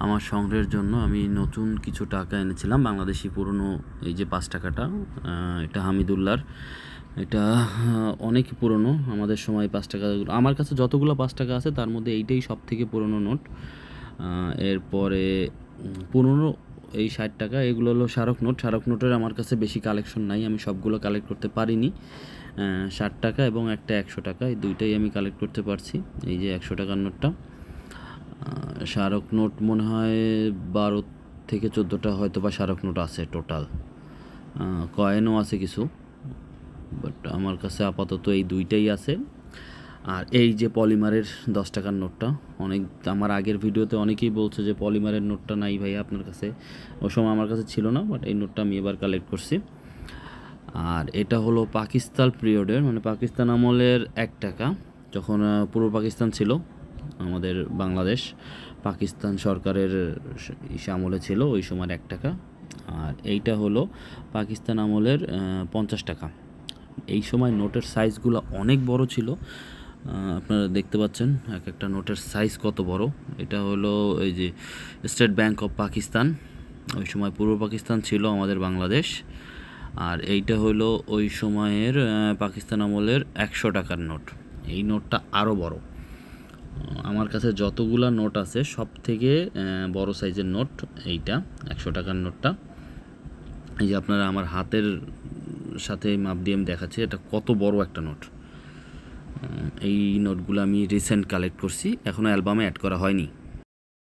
আমার সংগ্রহের জন্য আমি নতুন কিছু টাকা এনেছিলাম, বাংলাদেশি পুরনো এই যে 5 টাকাটা। এটা হামিদুল্লাহর। এটা অনেক পুরনো, আমাদের সময় 5 টাকা। আমার কাছে যতগুলো 5 টাকা আছে তার মধ্যে এইটাই সব থেকে পুরনো নোট। এরপরে পুরনো এই 60 টাকা, এগুলো হলো স্মারক নোট। স্মারক নোটের আমার কাছে বেশি কালেকশন নাই, আমি সবগুলো কালেক্ট করতে পারিনি। 60 টাকা এবং একটা 100 টাকা, এই দুইটাই আমি কালেক্ট করতে পারছি। এই যে 100 টাকার নোটটা, স্মারক নোট মনে হয় 12 থেকে 14টা হয়তো বা স্মারক নোট আছে টোটাল। কয়েনও আছে কিছু, বাট আমার কাছে আপাতত এই দুইটাই আছে। আর এই যে পলিমারের 10 টাকার নোটটা, আমার আগের ভিডিওতে অনেকেই বলছে যে পলিমারের নোটটা নাই ভাই আপনার কাছে। ওই সময় আমার কাছে ছিল না, বাট এই নোটটা আমি এবার কালেক্ট করছি। আর এটা হলো পাকিস্তান পিরিয়ডের, মানে পাকিস্তান আমলের 1 টাকা, যখন পূর্ব পাকিস্তান ছিল আমাদের বাংলাদেশ, পাকিস্তান সরকারের আমলে ছিল ওই সময়ের 1 টাকা। আর এইটা হলো পাকিস্তান আমলের 50 টাকা। এই সময় নোটের সাইজগুলো অনেক বড় ছিল, আপনারা দেখতে পাচ্ছেন এক একটা নোটের সাইজ কত বড়। এটা হলো এই যে স্টেট ব্যাংক অফ পাকিস্তান, ওই সময় পূর্ব পাকিস্তান ছিল আমাদের বাংলাদেশ। আর এইটা হলো ওই সময়ের পাকিস্তান আমলের 100 টাকার নোট। এই নোটটা আরও বড়। আমার কাছে যতগুলা নোট আছে সব থেকে বড় সাইজের নোট এইটা 100 টাকার নোটটা। এই যে আপনারা আমার হাতের সাথে মাপ দিয়ে আমি দেখাচ্ছি এটা কত বড় একটা নোট। এই নোটগুলো আমি রিসেন্ট কালেক্ট করছি, এখনও অ্যালবামে অ্যাড করা হয়নি।